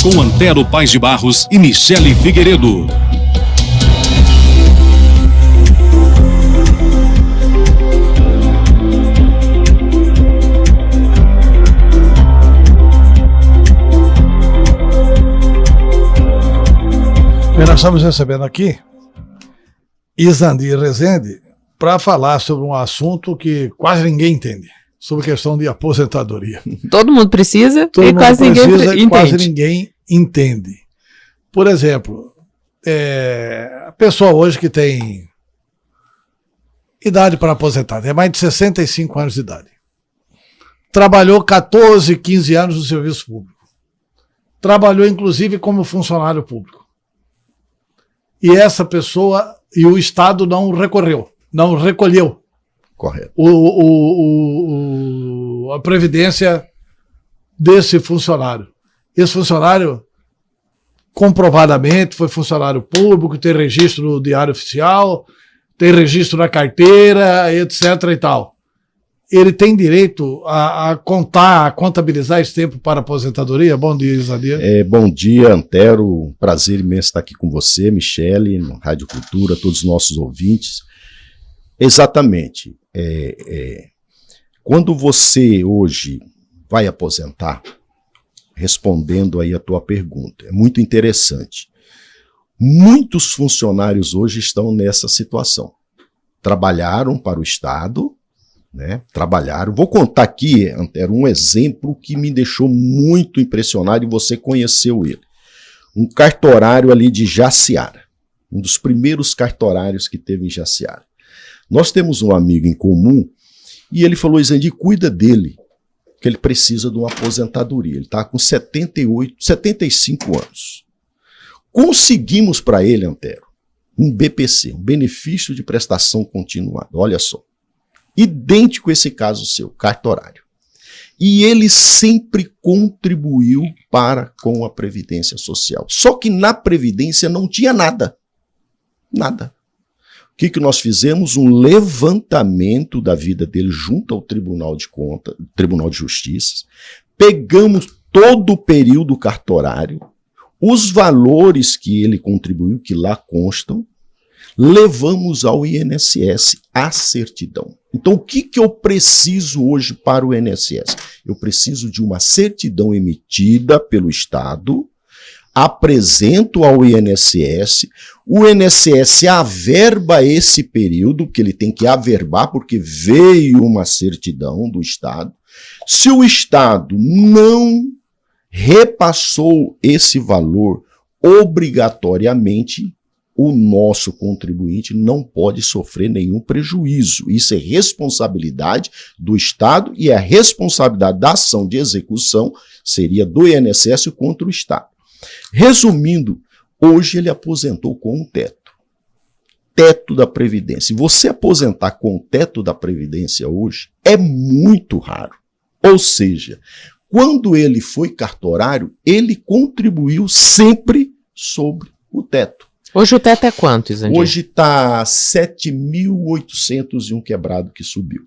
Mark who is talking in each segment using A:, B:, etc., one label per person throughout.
A: com Antero Paes de Barros e Michele Figueiredo.
B: Nós estamos recebendo aqui Isandir Rezende para falar sobre um assunto que quase ninguém entende, sobre questão de aposentadoria.
C: Todo mundo precisa
B: Todo
C: e
B: mundo
C: quase
B: precisa,
C: ninguém entende.
B: Quase ninguém entende. Por exemplo, a pessoa hoje que tem idade para aposentar, tem mais de 65 anos de idade, trabalhou 14, 15 anos no serviço público, trabalhou inclusive como funcionário público. E essa pessoa e o Estado não recolheu.
D: Correto.
B: A previdência desse funcionário. Esse funcionário, comprovadamente, foi funcionário público, tem registro no Diário Oficial, tem registro na carteira, etc. e tal. Ele tem direito a contar, a contabilizar esse tempo para aposentadoria? Bom dia, Isandir.
D: Bom dia, Antero. Prazer imenso estar aqui com você, Michele, no Rádio Cultura, todos os nossos ouvintes. Exatamente. Quando você hoje vai aposentar, respondendo aí a tua pergunta, é muito interessante. Muitos funcionários hoje estão nessa situação. Trabalharam para o Estado, né? Trabalharam. Vou contar aqui, Antero, um exemplo que me deixou muito impressionado e você conheceu ele. Um cartorário ali de Jaciara, um dos primeiros cartorários que teve em Jaciara. Nós temos um amigo em comum e ele falou: Isandir, cuida dele, que ele precisa de uma aposentadoria. Ele está com 75 anos. Conseguimos para ele, Antero, um BPC, um benefício de prestação continuada. Olha só. Idêntico esse caso seu, cartorário. E ele sempre contribuiu com a Previdência Social. Só que na Previdência não tinha nada. Nada. O que nós fizemos? Um levantamento da vida dele junto ao Tribunal de Contas, Tribunal de Justiça. Pegamos todo o período cartorário, os valores que ele contribuiu, que lá constam, levamos ao INSS a certidão. Então, o que eu preciso hoje para o INSS? Eu preciso de uma certidão emitida pelo Estado, apresento ao INSS, o INSS averba esse período, que ele tem que averbar, porque veio uma certidão do Estado. Se o Estado não repassou esse valor obrigatoriamente, o nosso contribuinte não pode sofrer nenhum prejuízo. Isso é responsabilidade do Estado e a responsabilidade da ação de execução seria do INSS contra o Estado. Resumindo, hoje ele aposentou com um teto. Teto da Previdência. Se você aposentar com o teto da Previdência hoje, é muito raro. Ou seja, quando ele foi cartorário, ele contribuiu sempre sobre o teto.
C: Hoje o teto é quanto, Isandir?
D: Hoje está 7.800 e um quebrado que subiu.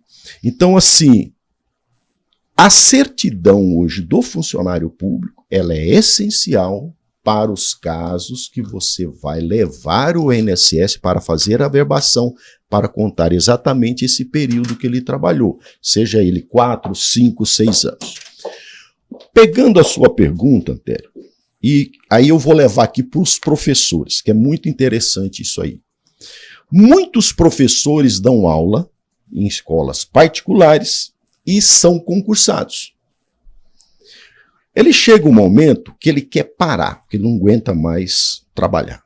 D: Então, assim, a certidão hoje do funcionário público, ela é essencial para os casos que você vai levar o INSS para fazer a averbação, para contar exatamente esse período que ele trabalhou, seja ele 4, 5, 6 anos. Pegando a sua pergunta, Antero, e aí eu vou levar aqui para os professores, que é muito interessante isso aí. Muitos professores dão aula em escolas particulares e são concursados. Ele chega um momento que ele quer parar, porque ele não aguenta mais trabalhar.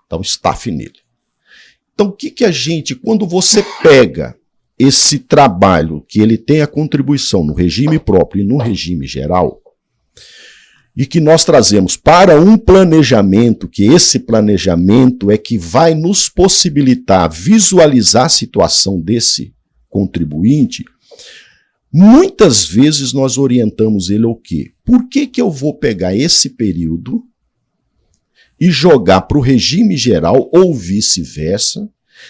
D: Dá um staff nele. Então, o que a gente, quando você pega esse trabalho que ele tem a contribuição no regime próprio e no regime geral, e que nós trazemos para um planejamento, que esse planejamento é que vai nos possibilitar visualizar a situação desse contribuinte, muitas vezes nós orientamos ele ao quê? Por que eu vou pegar esse período e jogar para o regime geral ou vice-versa,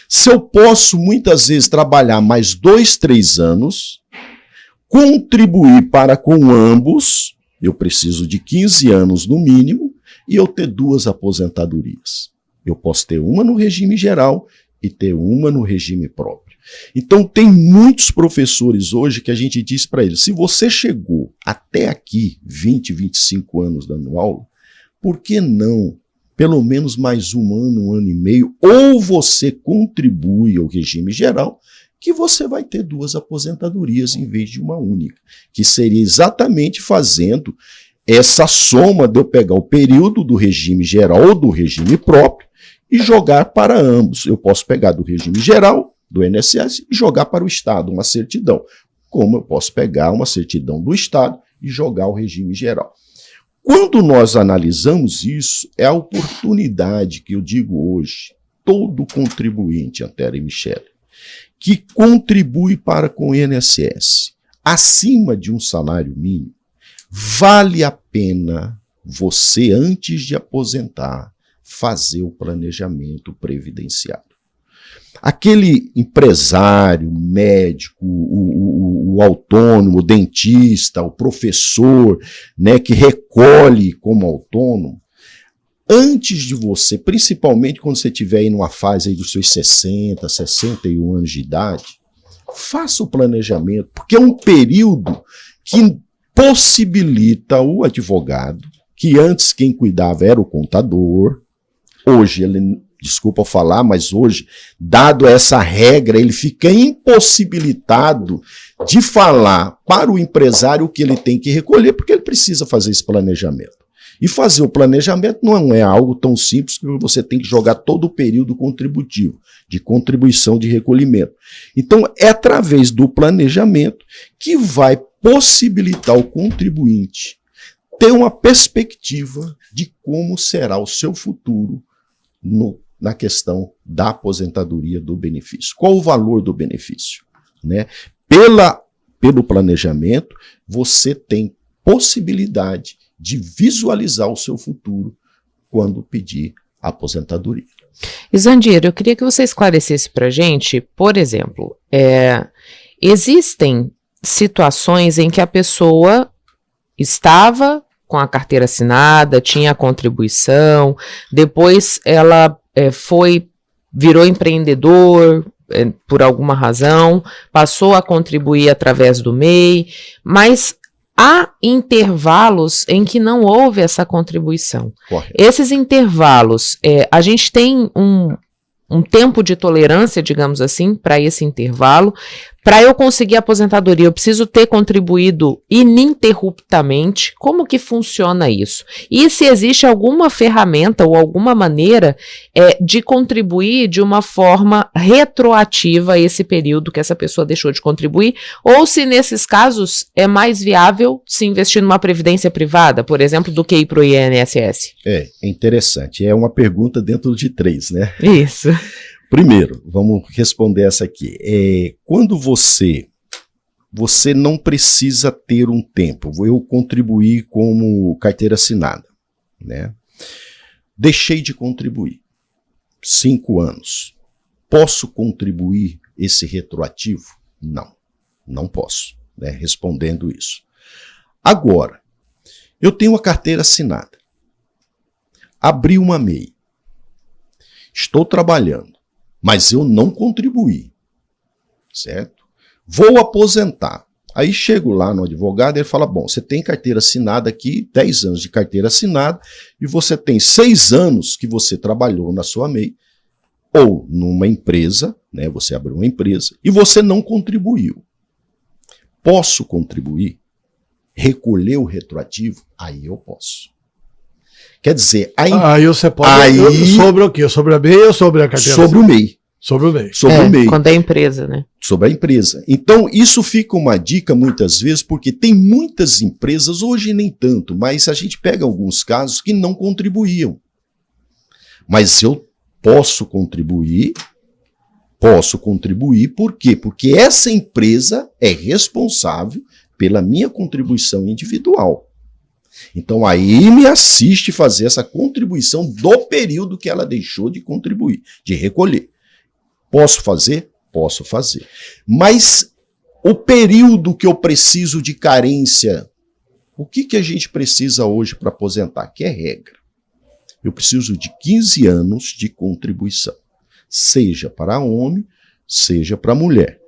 D: se eu posso muitas vezes trabalhar mais 2, 3 anos, contribuir para com ambos, eu preciso de 15 anos no mínimo, e eu ter 2 aposentadorias. Eu posso ter uma no regime geral e ter uma no regime próprio. Então tem muitos professores hoje que a gente diz para eles, se você chegou até aqui 20, 25 anos dando aula, por que não pelo menos mais um ano e meio, ou você contribui ao regime geral, que você vai ter 2 aposentadorias em vez de uma única, que seria exatamente fazendo essa soma de eu pegar o período do regime geral ou do regime próprio e jogar para ambos. Eu posso pegar do regime geral, do INSS, e jogar para o Estado, uma certidão, como eu posso pegar uma certidão do Estado e jogar o regime geral. Quando nós analisamos isso, é a oportunidade que eu digo hoje, todo contribuinte, Antero e Michele, que contribui para com o INSS acima de um salário mínimo, vale a pena você, antes de aposentar, fazer o planejamento previdenciário. Aquele empresário, médico, o autônomo, o dentista, o professor, né, que recolhe como autônomo, antes de você, principalmente quando você estiver aí numa fase aí dos seus 60, 61 anos de idade, faça o planejamento, porque é um período que possibilita o advogado, que antes quem cuidava era o contador, hoje ele... Desculpa falar, mas hoje, dado essa regra, ele fica impossibilitado de falar para o empresário o que ele tem que recolher, porque ele precisa fazer esse planejamento. E fazer o planejamento não é algo tão simples que você tem que jogar todo o período contributivo, de contribuição de recolhimento. Então, é através do planejamento que vai possibilitar o contribuinte ter uma perspectiva de como será o seu futuro na questão da aposentadoria do benefício. Qual o valor do benefício? Né? Pelo planejamento, você tem possibilidade de visualizar o seu futuro quando pedir a aposentadoria.
C: Isandir, eu queria que você esclarecesse para a gente, por exemplo, existem situações em que a pessoa estava com a carteira assinada, tinha a contribuição, depois ela virou empreendedor por alguma razão, passou a contribuir através do MEI, mas há intervalos em que não houve essa contribuição.
D: Correto.
C: Esses intervalos, a gente tem um tempo de tolerância, digamos assim, para esse intervalo. Para eu conseguir a aposentadoria, eu preciso ter contribuído ininterruptamente. Como que funciona isso? E se existe alguma ferramenta ou alguma maneira de contribuir de uma forma retroativa a esse período que essa pessoa deixou de contribuir, ou se nesses casos é mais viável se investir numa previdência privada, por exemplo, do que ir para o INSS?
D: É interessante. É uma pergunta dentro de 3, né?
C: Isso.
D: Primeiro, vamos responder essa aqui. Quando você não precisa ter um tempo, eu contribuí como carteira assinada, né? Deixei de contribuir, 5 anos. Posso contribuir esse retroativo? Não, não posso, né? Respondendo isso. Agora, eu tenho a carteira assinada, abri uma MEI, estou trabalhando, mas eu não contribuí, certo? Vou aposentar. Aí chego lá no advogado e ele fala, bom, você tem carteira assinada aqui, 10 anos de carteira assinada, e você tem 6 anos que você trabalhou na sua MEI, ou numa empresa, né? Você abriu uma empresa, e você não contribuiu. Posso contribuir? Recolher o retroativo? Aí eu posso. Quer dizer,
B: aí você pode. Sobre o quê? Sobre a MEI ou sobre a carteira?
D: Sobre o MEI.
B: Sobre o MEI.
D: Sobre o MEI.
C: Quando é empresa, né?
D: Sobre a empresa. Então, isso fica uma dica muitas vezes, porque tem muitas empresas, hoje nem tanto, mas a gente pega alguns casos que não contribuíam. Mas eu posso contribuir, por quê? Porque essa empresa é responsável pela minha contribuição individual. Então aí me assiste fazer essa contribuição do período que ela deixou de contribuir, de recolher. Posso fazer? Posso fazer. Mas o período que eu preciso de carência, o que a gente precisa hoje para aposentar? Que é regra. eu preciso de 15 anos de contribuição, seja para homem, seja para mulher.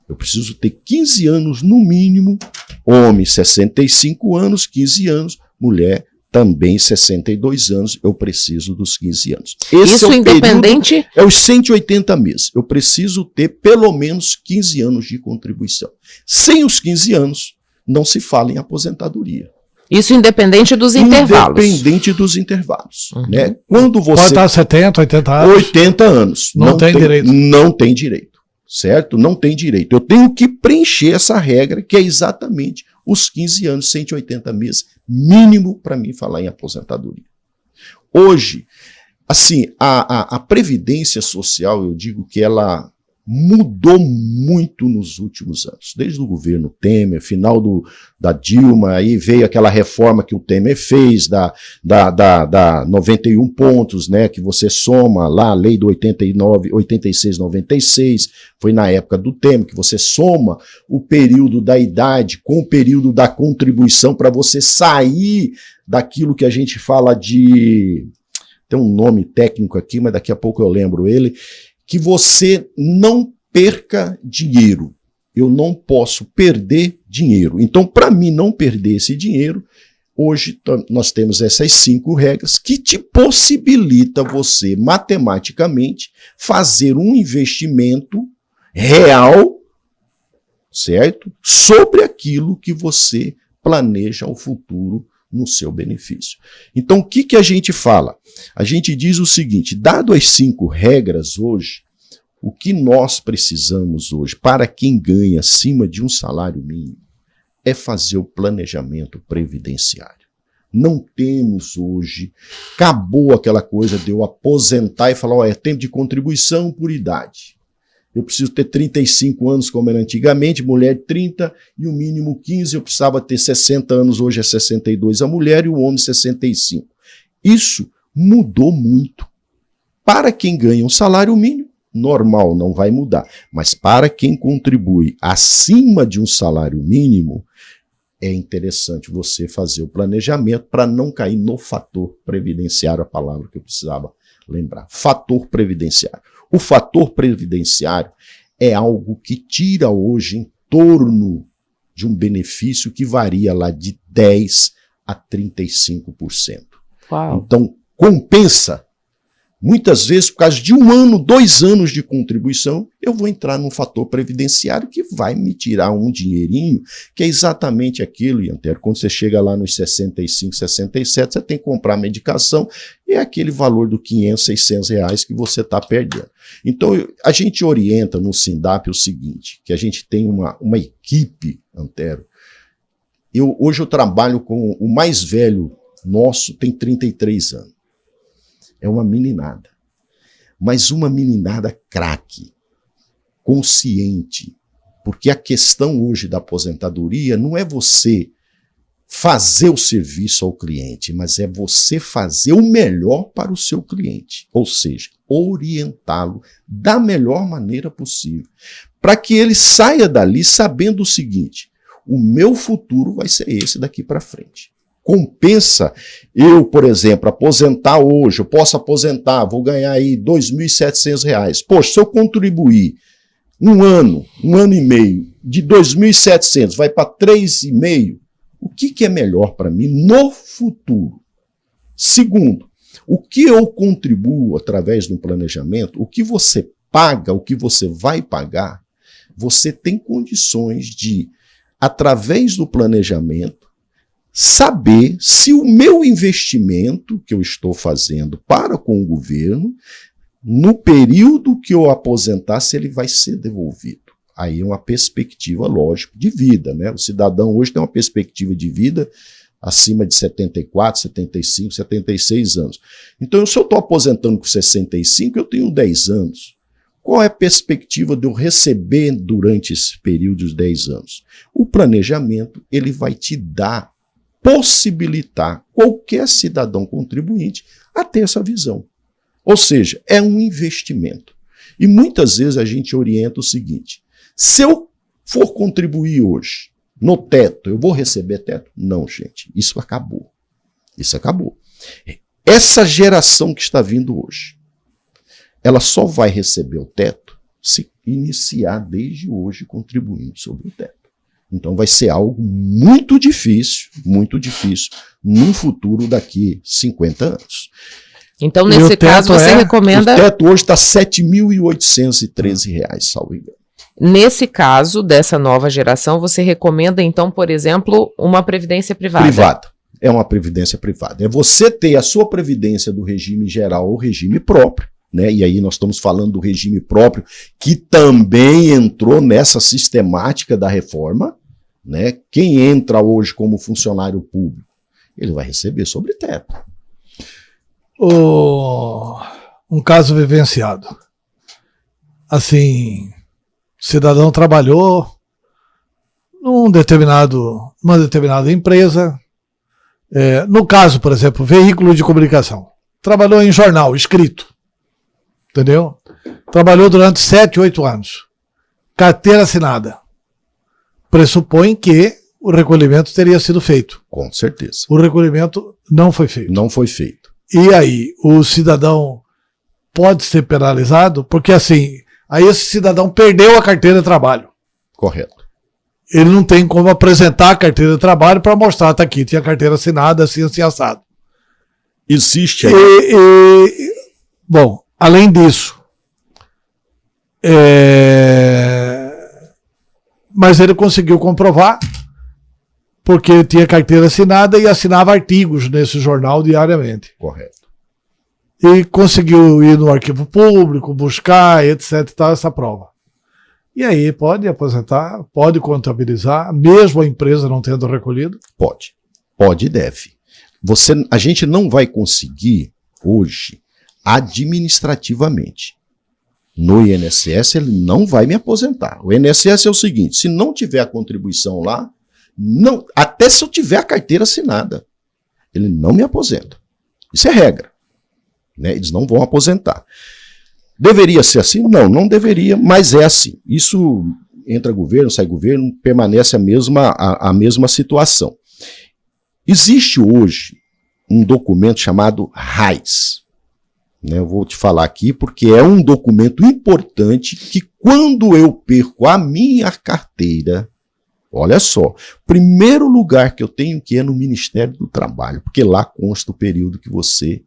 D: Eu preciso ter 15 anos no mínimo, homem 65 anos, 15 anos, mulher também 62 anos, eu preciso dos 15 anos. Esse
C: Isso
D: é o
C: independente?
D: período, é os 180 meses. Eu preciso ter pelo menos 15 anos de contribuição. Sem os 15 anos, não se fala em aposentadoria.
C: Isso independente dos intervalos.
D: Independente dos intervalos. Né? Quando você...
B: Pode estar 70, 80 anos.
D: 80 anos.
B: Não tem direito.
D: Não tem direito. Certo? Não tem direito. Eu tenho que preencher essa regra, que é exatamente os 15 anos, 180 meses, mínimo para mim falar em aposentadoria. Hoje, assim, a Previdência Social, eu digo que ela mudou muito nos últimos anos. Desde o governo Temer, final da Dilma, aí veio aquela reforma que o Temer fez, da 91 pontos, né, que você soma lá, a lei do 86, 96, foi na época do Temer, que você soma o período da idade com o período da contribuição para você sair daquilo que a gente fala de... Tem um nome técnico aqui, mas daqui a pouco eu lembro ele, que você não perca dinheiro. Eu não posso perder dinheiro. Então, para mim não perder esse dinheiro, hoje nós temos essas 5 regras que te possibilita você, matematicamente, fazer um investimento real, certo? Sobre aquilo que você planeja ao futuro no seu benefício. Então, o que a gente fala? A gente diz o seguinte, dado as 5 regras hoje, o que nós precisamos hoje, para quem ganha acima de um salário mínimo, é fazer o planejamento previdenciário. Não temos hoje, acabou aquela coisa de eu aposentar e falar, é tempo de contribuição por idade. Eu preciso ter 35 anos, como era antigamente, mulher 30 e o mínimo 15, eu precisava ter 60 anos, hoje é 62 a mulher e o homem 65. Isso mudou muito. Para quem ganha um salário mínimo, normal, não vai mudar. Mas para quem contribui acima de um salário mínimo, é interessante você fazer o planejamento para não cair no fator previdenciário, a palavra que eu precisava lembrar. Fator previdenciário. O fator previdenciário é algo que tira hoje em torno de um benefício que varia lá de 10% a 35%.
C: Uau.
D: Então, compensa. Muitas vezes, por causa de 1 ano, 2 anos de contribuição, eu vou entrar num fator previdenciário que vai me tirar um dinheirinho, que é exatamente aquilo, Iantero, quando você chega lá nos 65, 67, você tem que comprar medicação, e é aquele valor do 500, 600 reais que você está perdendo. Então, a gente orienta no SINDAP o seguinte, que a gente tem uma equipe, Antero. Hoje eu trabalho com o mais velho nosso, tem 33 anos. É uma meninada, mas uma meninada craque, consciente, porque a questão hoje da aposentadoria não é você fazer o serviço ao cliente, mas é você fazer o melhor para o seu cliente, ou seja, orientá-lo da melhor maneira possível, para que ele saia dali sabendo o seguinte, o meu futuro vai ser esse daqui para frente. Compensa eu, por exemplo, aposentar hoje, eu posso aposentar, vou ganhar aí R$ 2.700. Poxa, se eu contribuir um ano e meio, de 2.700 vai para 3,5, o que é melhor para mim no futuro? Segundo, o que eu contribuo através do planejamento, o que você paga, o que você vai pagar, você tem condições de, através do planejamento, saber se o meu investimento que eu estou fazendo para com o governo, no período que eu aposentar, se ele vai ser devolvido. Aí é uma perspectiva, lógico, de vida, né? O cidadão hoje tem uma perspectiva de vida acima de 74, 75, 76 anos. Então, se eu estou aposentando com 65, eu tenho 10 anos. Qual é a perspectiva de eu receber durante esse período de 10 anos? O planejamento, ele vai te dar, possibilitar qualquer cidadão contribuinte a ter essa visão. Ou seja, é um investimento. E muitas vezes a gente orienta o seguinte, se eu for contribuir hoje no teto, eu vou receber teto? Não, gente, isso acabou. Isso acabou. essa geração que está vindo hoje, ela só vai receber o teto se iniciar desde hoje contribuindo sobre o teto. Então vai ser algo muito difícil num futuro daqui 50 anos.
C: Então, nesse caso, você recomenda...
D: O teto hoje está R$ 7.813, salvo engano.
C: Nesse caso, dessa nova geração, você recomenda, então, por exemplo, uma previdência privada?
D: Privada. É uma previdência privada. É você ter a sua previdência do regime geral ou regime próprio, né? E aí nós estamos falando do regime próprio, que também entrou nessa sistemática da reforma, né? Quem entra hoje como funcionário público, ele vai receber sobre teto.
B: Um caso vivenciado. Assim, o cidadão trabalhou numa determinada empresa. No caso, por exemplo, veículo de comunicação. Trabalhou em jornal, escrito. Entendeu? Trabalhou durante 7, 8 anos. Carteira assinada. Pressupõe que o recolhimento teria sido feito.
D: Com certeza.
B: O recolhimento não foi feito.
D: Não foi feito.
B: E aí, o cidadão pode ser penalizado, porque assim, aí esse cidadão perdeu a carteira de trabalho.
D: Correto.
B: Ele não tem como apresentar a carteira de trabalho para mostrar, tá aqui, tinha carteira assinada, assim assado.
D: Existe aí.
B: Bom, além disso, mas ele conseguiu comprovar, porque ele tinha carteira assinada e assinava artigos nesse jornal diariamente.
D: Correto.
B: E conseguiu ir no arquivo público, buscar, etc, tal, essa prova. E aí pode aposentar, pode contabilizar, mesmo a empresa não tendo recolhido?
D: Pode. Pode e deve. A gente não vai conseguir, hoje, administrativamente. No INSS, ele não vai me aposentar. O INSS é o seguinte, se não tiver a contribuição lá, não, até se eu tiver a carteira assinada, ele não me aposenta. Isso é regra, né? Eles não vão aposentar. Deveria ser assim? Não, não deveria, mas é assim. Isso entra governo, sai governo, permanece a mesma situação. Existe hoje um documento chamado RAIS. Né? Eu vou te falar aqui porque é um documento importante que quando eu perco a minha carteira, olha só, primeiro lugar que eu tenho que ir é no Ministério do Trabalho, porque lá consta o período que você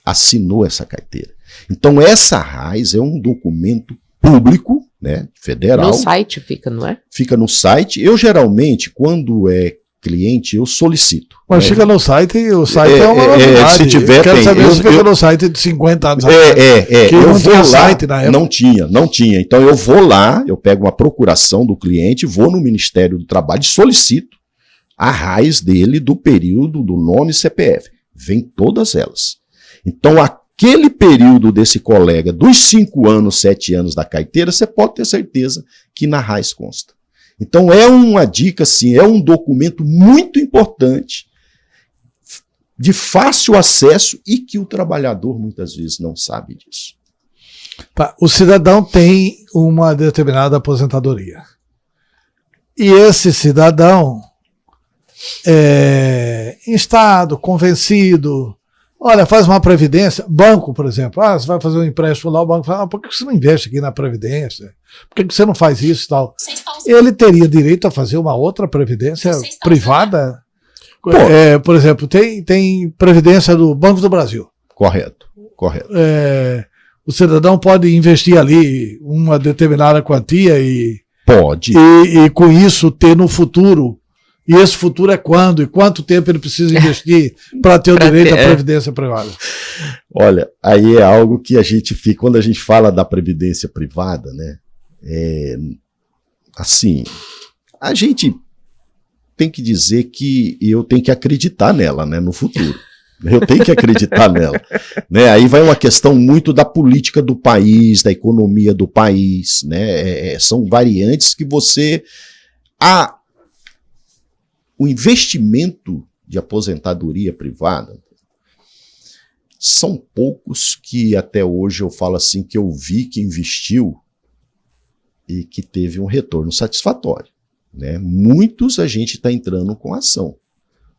D: assinou essa carteira. Então essa RAIS é um documento público, né, federal.
C: No site fica, não é?
D: Fica no site. Eu geralmente, quando é cliente, eu solicito.
B: Mas fica no site, o site é uma novidade.
D: Se tiver,
B: quero
D: tem.
B: saber se fica no site de 50 anos atrás. Que
D: eu
B: não
D: vou
B: tinha
D: lá,
B: site na época.
D: não tinha. Então eu vou lá, eu pego uma procuração do cliente, vou no Ministério do Trabalho e solicito a RAIS dele do período, do nome e CPF. Vem todas elas. Então aquele período desse colega, dos 5 anos, 7 anos da carteira, você pode ter certeza que na RAIS consta. Então é uma dica, sim, é um documento muito importante, de fácil acesso e que o trabalhador muitas vezes não sabe disso.
B: Tá, o cidadão tem uma determinada aposentadoria. E esse cidadão instado, convencido, olha, faz uma previdência, banco, por exemplo, você vai fazer um empréstimo lá, o banco fala, por que você não investe aqui na previdência? Por que você não faz isso e tal? Ele teria direito a fazer uma outra previdência privada? Por exemplo, tem previdência do Banco do Brasil.
D: Correto.
B: O cidadão pode investir ali uma determinada quantia
D: pode.
B: E com isso ter no futuro. E esse futuro é quando? E quanto tempo ele precisa investir para ter o direito à previdência privada?
D: Olha, aí é algo que a gente fica, quando a gente fala da previdência privada, né? Assim, a gente tem que dizer que eu tenho que acreditar nela, né, no futuro. Eu tenho que acreditar nela. Né? Aí vai uma questão muito da política do país, da economia do país. Né? São variantes que você... O investimento de aposentadoria privada, são poucos que até hoje eu falo assim, que eu vi que investiu e que teve um retorno satisfatório. Né? Muitos a gente está entrando com ação.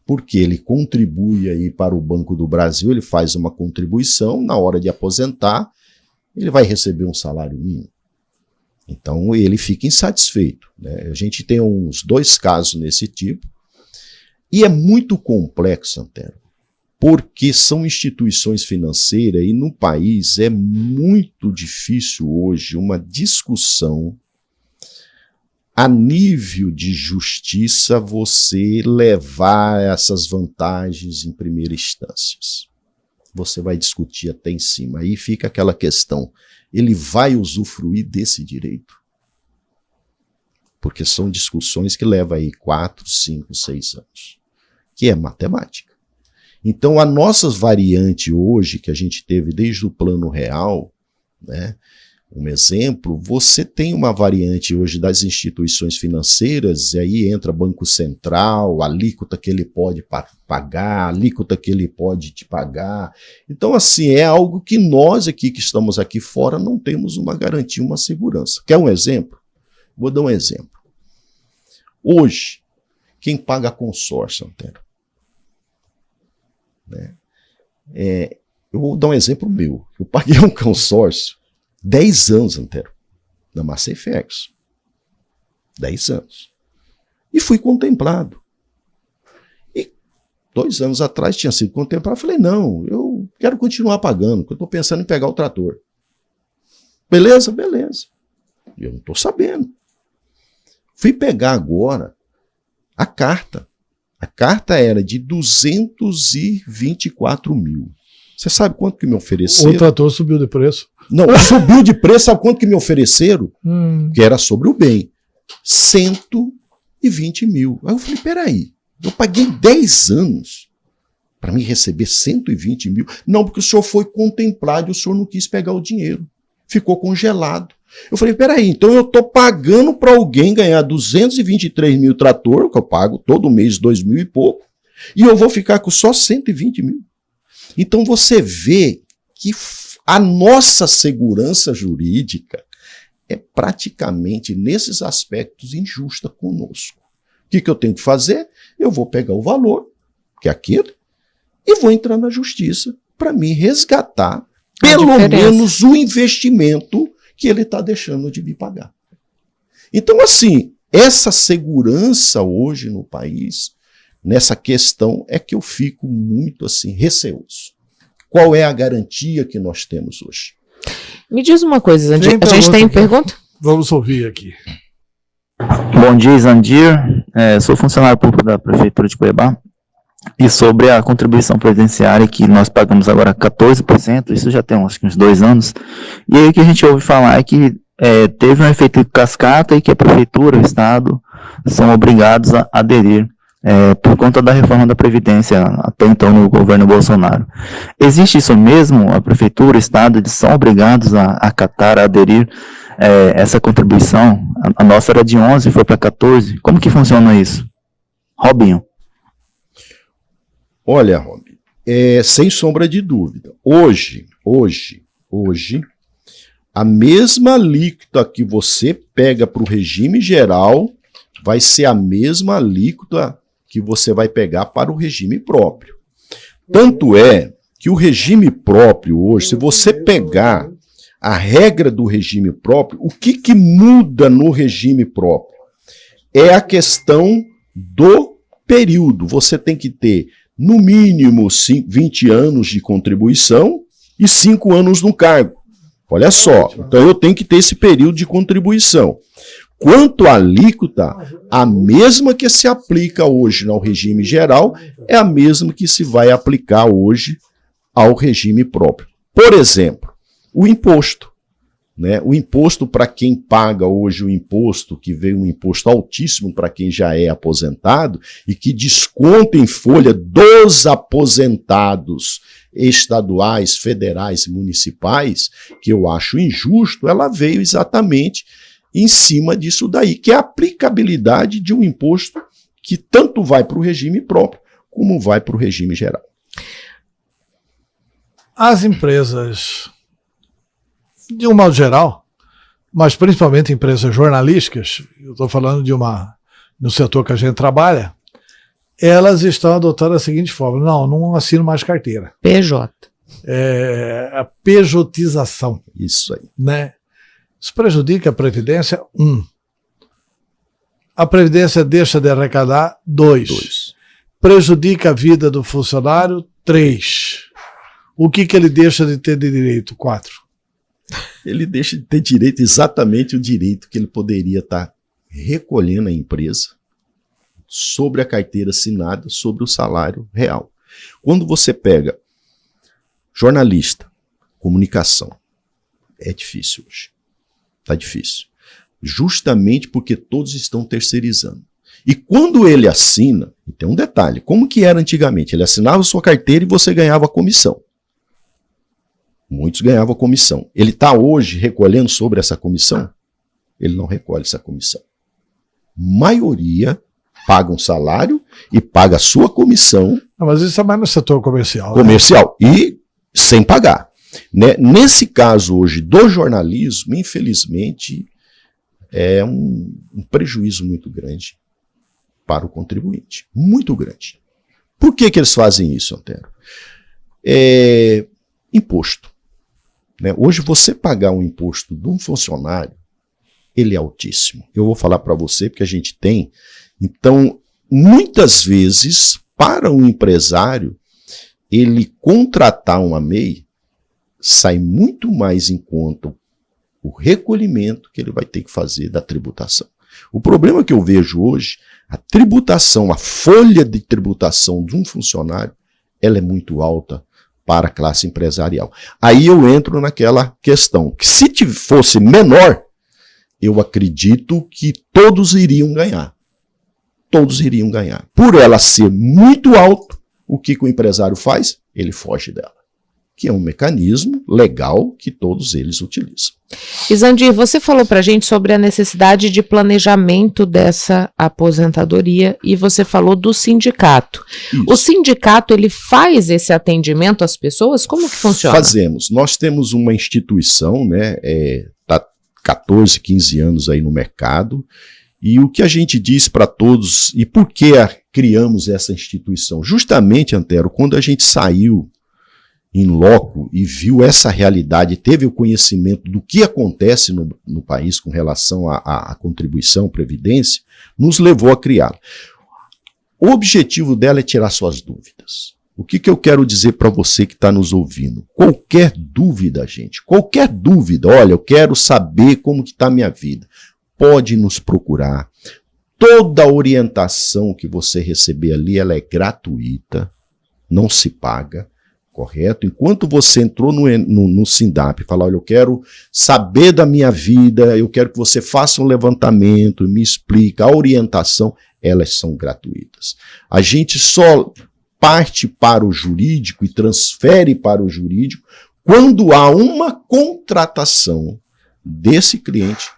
D: porque ele contribui aí para o Banco do Brasil, ele faz uma contribuição, na hora de aposentar, ele vai receber um salário mínimo. Então ele fica insatisfeito, né? A gente tem uns 2 casos nesse tipo, e é muito complexo, Antero, porque são instituições financeiras e no país é muito difícil hoje uma discussão a nível de justiça você levar essas vantagens em primeira instância. Você vai discutir até em cima. Aí fica aquela questão, ele vai usufruir desse direito? Porque são discussões que levam aí 4, 5, 6 anos, que é matemática. Então a nossa variante hoje, que a gente teve desde o Plano Real, né? Um exemplo, você tem uma variante hoje das instituições financeiras, e aí entra Banco Central, a alíquota que ele pode pagar, a alíquota que ele pode te pagar. Então, assim, é algo que nós aqui, que estamos aqui fora, não temos uma garantia, uma segurança. Quer um exemplo? Vou dar um exemplo. Hoje, quem paga consórcio, Antero? Né? Eu vou dar um exemplo meu. Eu paguei um consórcio 10 anos, Antero, na Massey Ferguson. 10 anos. E fui contemplado. E 2 anos atrás tinha sido contemplado. Falei, não, eu quero continuar pagando, porque eu estou pensando em pegar o trator. Beleza? Beleza. Eu não estou sabendo. Fui pegar agora a carta. A carta era de 224 mil. Você sabe quanto que me ofereceram?
B: O trator subiu de preço.
D: Não, subiu de preço, sabe quanto que me ofereceram? Que era sobre o bem. 120 mil. Aí eu falei, peraí, eu paguei 10 anos para me receber 120 mil? Não, porque o senhor foi contemplado e o senhor não quis pegar o dinheiro. Ficou congelado. Eu falei, peraí, então eu estou pagando para alguém ganhar 223 mil trator, que eu pago todo mês 2 mil e pouco, e eu vou ficar com só 120 mil. Então você vê que a nossa segurança jurídica é praticamente, nesses aspectos, injusta conosco. O que eu tenho que fazer? Eu vou pegar o valor, que é aquilo, e vou entrar na justiça para me resgatar, pelo menos, o investimento que ele está deixando de me pagar. Então, assim, essa segurança hoje no país, nessa questão, é que eu fico muito assim receoso. Qual é a garantia que nós temos hoje?
C: Me diz uma coisa, Zandir. A gente tem pergunta?
B: Vamos ouvir aqui.
E: Bom dia, Zandir. Sou funcionário público da Prefeitura de Cuiabá. E sobre a contribuição previdenciária, que nós pagamos agora 14%, isso já tem acho que uns 2 anos. E aí o que a gente ouve falar é que teve um efeito de cascata e que a Prefeitura, o Estado, são obrigados a aderir por conta da reforma da Previdência, até então no governo Bolsonaro. Existe isso mesmo? A Prefeitura, o Estado, eles são obrigados a acatar, a aderir essa contribuição? A nossa era de 11, foi para 14. Como que funciona isso? Robinho.
D: Olha, Rob, sem sombra de dúvida, hoje, a mesma alíquota que você pega para o regime geral vai ser a mesma alíquota que você vai pegar para o regime próprio. Tanto é que o regime próprio hoje, se você pegar a regra do regime próprio, o que muda no regime próprio? É a questão do período. Você tem que ter no mínimo 20 anos de contribuição e 5 anos no cargo. Olha só, então eu tenho que ter esse período de contribuição. Quanto à alíquota, a mesma que se aplica hoje ao regime geral é a mesma que se vai aplicar hoje ao regime próprio. Por exemplo, o imposto. Né? O imposto para quem paga hoje o imposto, que veio um imposto altíssimo para quem já é aposentado e que desconta em folha dos aposentados estaduais, federais e municipais, que eu acho injusto, ela veio exatamente em cima disso daí, que é a aplicabilidade de um imposto que tanto vai para o regime próprio como vai para o regime geral.
B: As empresas, de um modo geral, mas principalmente empresas jornalísticas, eu estou falando no setor que a gente trabalha, elas estão adotando a seguinte forma: não assino mais carteira.
C: PJ.
B: A pejotização.
D: Isso aí.
B: Né? Isso prejudica a Previdência, a Previdência deixa de arrecadar, 2. Prejudica a vida do funcionário, 3. O que ele deixa de ter de direito? 4.
D: Ele deixa de ter direito, exatamente o direito que ele poderia estar recolhendo a empresa sobre a carteira assinada, sobre o salário real. Quando você pega jornalista, comunicação, é difícil hoje. Está difícil. Justamente porque todos estão terceirizando. E quando ele assina, e tem um detalhe, como que era antigamente? Ele assinava sua carteira e você ganhava comissão. Muitos ganhavam comissão. Ele está hoje recolhendo sobre essa comissão? Ele não recolhe essa comissão. Maioria paga um salário e paga a sua comissão.
B: Mas isso é mais no setor comercial.
D: Comercial. Né? E sem pagar. Né? Nesse caso hoje do jornalismo, infelizmente, é um prejuízo muito grande para o contribuinte. Muito grande. Por que eles fazem isso, Antero? Imposto. Né? Hoje você pagar um imposto de um funcionário, ele é altíssimo. Eu vou falar para você porque a gente tem. Então, muitas vezes, para um empresário, ele contratar uma MEI sai muito mais em conta o recolhimento que ele vai ter que fazer da tributação. O problema que eu vejo hoje, a tributação, a folha de tributação de um funcionário, ela é muito alta para a classe empresarial. Aí eu entro naquela questão, que se fosse menor, eu acredito que todos iriam ganhar. Todos iriam ganhar. Por ela ser muito alta, o que o empresário faz? Ele foge dela. Que é um mecanismo legal que todos eles utilizam.
C: Isandir, você falou para a gente sobre a necessidade de planejamento dessa aposentadoria e você falou do sindicato. Isso. O sindicato, ele faz esse atendimento às pessoas? Como que funciona?
D: Fazemos. Nós temos uma instituição, né, tá 14, 15 anos aí no mercado, e o que a gente diz para todos, e por que criamos essa instituição? Justamente, Antero, quando a gente saiu em loco e viu essa realidade, teve o conhecimento do que acontece no país com relação à contribuição, previdência, nos levou a criá-la. O objetivo dela é tirar suas dúvidas. O que eu quero dizer para você que está nos ouvindo? Qualquer dúvida, gente, qualquer dúvida, olha, eu quero saber como que está a minha vida, pode nos procurar. Toda a orientação que você receber ali, ela é gratuita, não se paga. Correto? Enquanto você entrou no SINDAP e falou, olha, eu quero saber da minha vida, eu quero que você faça um levantamento, me explique, a orientação, elas são gratuitas. A gente só parte para o jurídico e transfere para o jurídico quando há uma contratação desse cliente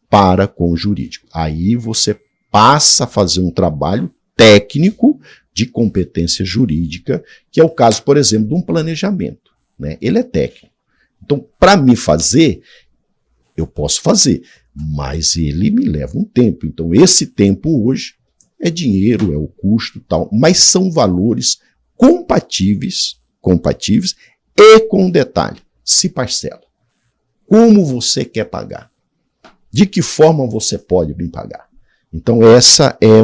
D: para com o jurídico. Aí você passa a fazer um trabalho técnico de competência jurídica, que é o caso, por exemplo, de um planejamento. Né? Ele é técnico. Então, para me fazer, eu posso fazer, mas ele me leva um tempo. Então, esse tempo hoje é dinheiro, é o custo e tal, mas são valores compatíveis e com detalhe, se parcela. Como você quer pagar? De que forma você pode me pagar? Então, essa é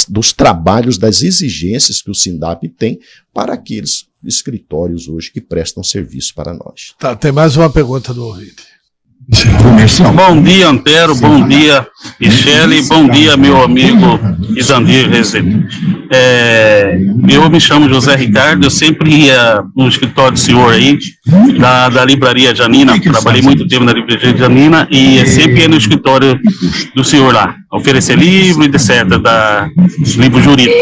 D: dos trabalhos, das exigências que o SINDAP tem para aqueles escritórios hoje que prestam serviço para nós.
B: Tá, tem mais uma pergunta do ouvinte.
F: Bom dia, Antero, bom dia, Michele, bom dia, meu amigo Isandir Rezende. Eu me chamo José Ricardo, eu sempre ia no escritório do senhor aí, da Livraria Janina, trabalhei muito tempo na Livraria Janina e sempre ia no escritório do senhor lá, oferecer livro, etc., livro jurídico.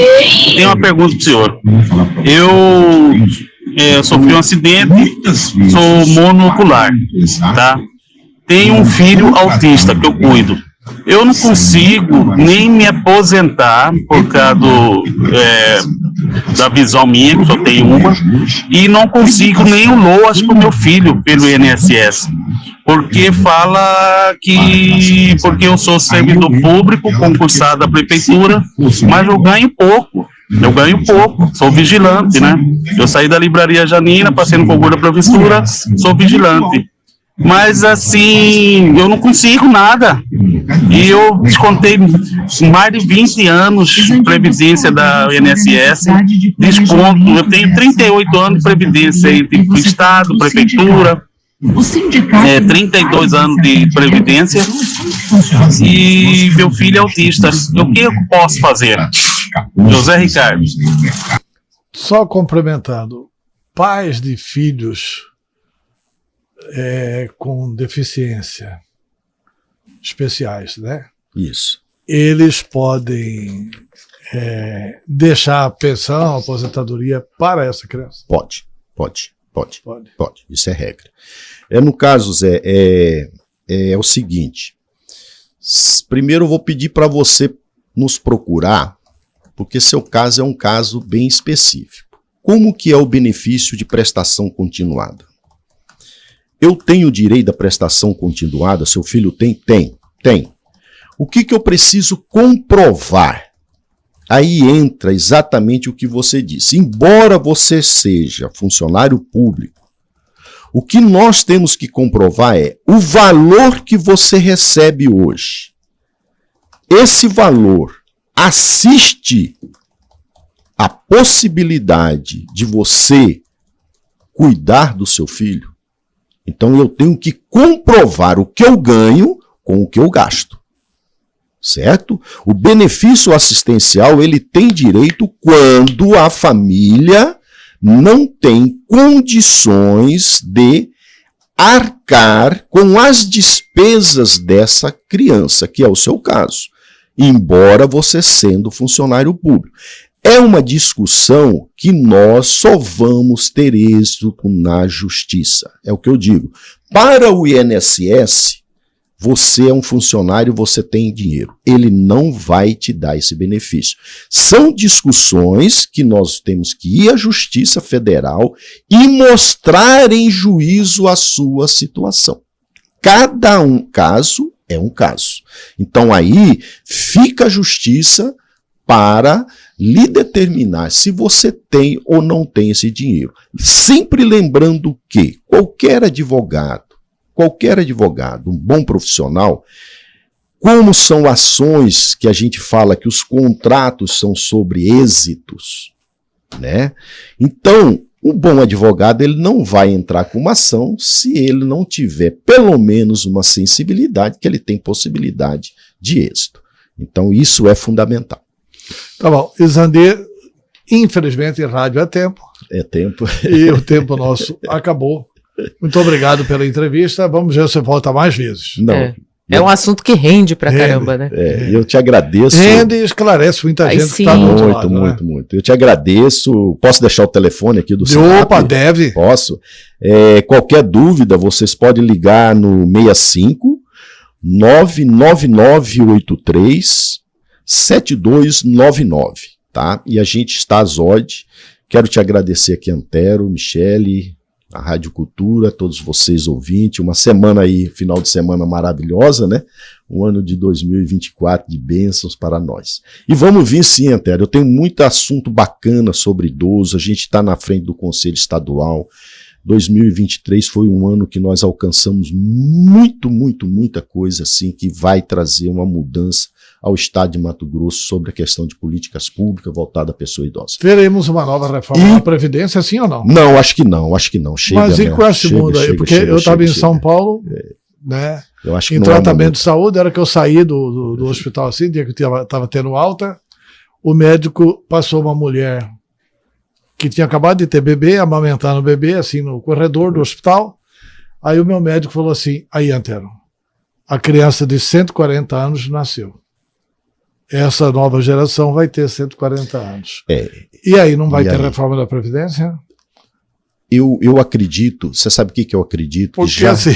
F: Tenho uma pergunta para o senhor. Eu sofri um acidente, sou monocular, tá? Tenho um filho autista que eu cuido. Eu não consigo nem me aposentar por causa da visão minha, que só tenho uma, e não consigo nem o LOAS para o meu filho pelo INSS, porque fala porque eu sou servidor público, concursado da prefeitura, mas eu ganho pouco. Eu ganho pouco, sou vigilante, né? Eu saí da livraria Janina, passei no concurso da professora, sou vigilante. Mas assim, eu não consigo nada. E eu descontei mais de 20 anos de previdência da INSS, desconto. Eu tenho 38 anos de previdência entre o Estado, Prefeitura, 32 anos de previdência. E meu filho é autista. O que eu posso fazer? José Ricardo.
B: Só complementando, pais de filhos com deficiência especiais, né?
D: Isso.
B: Eles podem deixar a pensão, a aposentadoria para essa criança?
D: Pode. Isso é regra. No caso, Zé, é o seguinte. Primeiro eu vou pedir para você nos procurar, porque seu caso é um caso bem específico. Como que é o benefício de prestação continuada? Eu tenho o direito da prestação continuada? Seu filho tem? Tem. O que eu preciso comprovar? Aí entra exatamente o que você disse. Embora você seja funcionário público, o que nós temos que comprovar é o valor que você recebe hoje. Esse valor assiste a possibilidade de você cuidar do seu filho? Então eu tenho que comprovar o que eu ganho com o que eu gasto. Certo? O benefício assistencial ele tem direito quando a família não tem condições de arcar com as despesas dessa criança, que é o seu caso, embora você sendo funcionário público. É uma discussão que nós só vamos ter êxito na justiça. É o que eu digo. Para o INSS, você é um funcionário, você tem dinheiro. Ele não vai te dar esse benefício. São discussões que nós temos que ir à Justiça Federal e mostrar em juízo a sua situação. Cada caso é um caso. Então aí fica a Justiça para lhe determinar se você tem ou não tem esse dinheiro. Sempre lembrando que qualquer advogado, um bom profissional, como são ações que a gente fala que os contratos são sobre êxitos, né? Então, um bom advogado ele não vai entrar com uma ação se ele não tiver pelo menos uma sensibilidade que ele tem possibilidade de êxito. Então, isso é fundamental.
B: Tá bom. Isandir, infelizmente, rádio é tempo.
D: É tempo.
B: E o tempo nosso acabou. Muito obrigado pela entrevista. Vamos ver se você volta mais vezes.
D: Não.
C: É um assunto que rende pra caramba, né?
D: Eu te agradeço.
B: Rende e esclarece muita gente que está do outro lado.
D: Muito. Eu te agradeço. Posso deixar o telefone aqui do CENAP?
B: Opa, deve.
D: Posso. Qualquer dúvida, vocês podem ligar no 65 99983 7299, tá? E a gente está às ordens. Quero te agradecer aqui, Antero, Michele, a Rádio Cultura, todos vocês ouvintes, uma semana aí, final de semana maravilhosa, né? Um ano de 2024 de bênçãos para nós. E vamos vir sim, Antero, eu tenho muito assunto bacana sobre idoso, a gente está na frente do Conselho Estadual. 2023 foi um ano que nós alcançamos muita coisa assim, que vai trazer uma mudança ao Estado de Mato Grosso sobre a questão de políticas públicas voltada à pessoa idosa.
B: Veremos uma nova reforma da Previdência, sim ou não?
D: Não, acho que não. Chega,
B: mas e com esse mundo aí? Porque eu estava em São Paulo, né?
D: Eu acho que
B: em tratamento de saúde, era que eu saí do hospital assim, dia que estava tendo alta, o médico passou uma mulher que tinha acabado de ter bebê, amamentando o bebê, assim, no corredor do hospital. Aí o meu médico falou assim, aí, Antero, a criança de 140 anos nasceu. Essa nova geração vai ter 140 anos. E aí, não vai ter reforma da Previdência?
D: Eu acredito, você sabe o que eu acredito?
B: Porque assim...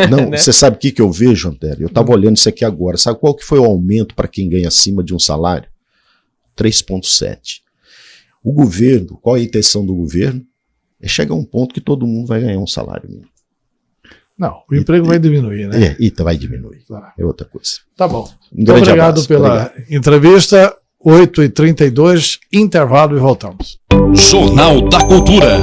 D: Não, você sabe o que eu vejo, Antero? Eu estava olhando isso aqui agora. Sabe qual que foi o aumento para quem ganha acima de um salário? 3,7. O governo, qual é a intenção do governo? É chegar a um ponto que todo mundo vai ganhar um salário mínimo.
B: Não, o emprego vai diminuir, né?
D: Vai diminuir. É outra coisa.
B: Tá bom.
D: Um grande
B: obrigado
D: abraço.
B: pela entrevista. 8h32, intervalo e voltamos.
A: Jornal da Cultura.